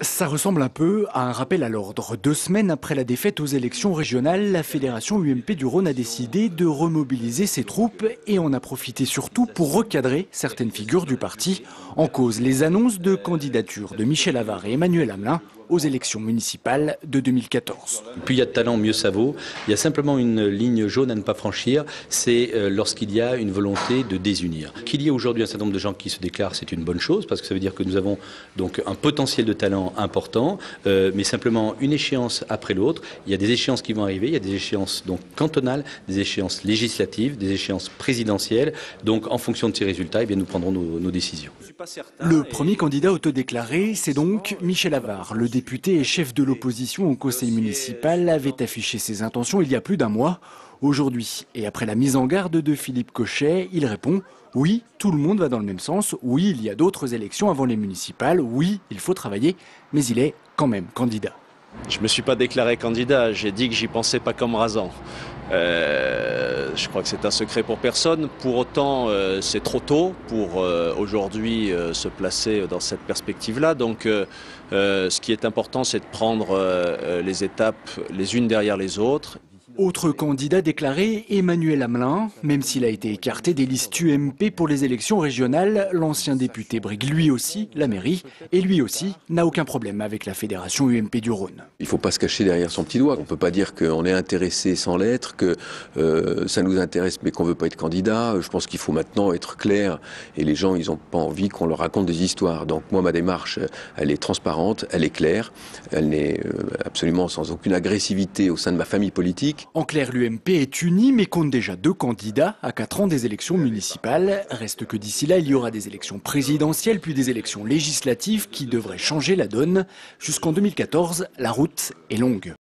Ça ressemble un peu à un rappel à l'ordre. 2 semaines après la défaite aux élections régionales, la fédération UMP du Rhône a décidé de remobiliser ses troupes et en a profité surtout pour recadrer certaines figures du parti. En cause, les annonces de candidature de Michel Avare et Emmanuel Hamelin aux élections municipales de 2014. Plus il y a de talent, mieux ça vaut. Il y a simplement une ligne jaune à ne pas franchir, c'est lorsqu'il y a une volonté de désunir. Qu'il y ait aujourd'hui un certain nombre de gens qui se déclarent, c'est une bonne chose, parce que ça veut dire que nous avons donc un potentiel de talent important, mais simplement une échéance après l'autre. Il y a des échéances qui vont arriver, il y a des échéances donc cantonales, des échéances législatives, des échéances présidentielles. Donc en fonction de ces résultats, eh bien, nous prendrons nos décisions. Le premier candidat autodéclaré, c'est donc Michel Avare. Le député et chef de l'opposition au conseil municipal avait affiché ses intentions il y a plus d'un mois. Aujourd'hui, et après la mise en garde de Philippe Cochet, il répond « Oui, tout le monde va dans le même sens. Oui, il y a d'autres élections avant les municipales. Oui, il faut travailler. » Mais il est quand même candidat. Je ne me suis pas déclaré candidat. J'ai dit que j'y pensais pas comme rasant. Je crois que c'est un secret pour personne. Pour autant, c'est trop tôt pour aujourd'hui se placer dans cette perspective-là. Donc, ce qui est important, c'est de prendre les étapes les unes derrière les autres. Autre candidat déclaré, Emmanuel Hamelin. Même s'il a été écarté des listes UMP pour les élections régionales, l'ancien député brigue lui aussi la mairie et lui aussi n'a aucun problème avec la fédération UMP du Rhône. Il ne faut pas se cacher derrière son petit doigt. On ne peut pas dire qu'on est intéressé sans l'être, que ça nous intéresse mais qu'on ne veut pas être candidat. Je pense qu'il faut maintenant être clair et les gens, ils n'ont pas envie qu'on leur raconte des histoires. Donc moi, ma démarche, elle est transparente, elle est claire, elle n'est absolument sans aucune agressivité au sein de ma famille politique. En clair, l'UMP est unie mais compte déjà 2 candidats à 4 ans des élections municipales. Reste que d'ici là, il y aura des élections présidentielles puis des élections législatives qui devraient changer la donne. Jusqu'en 2014, la route est longue.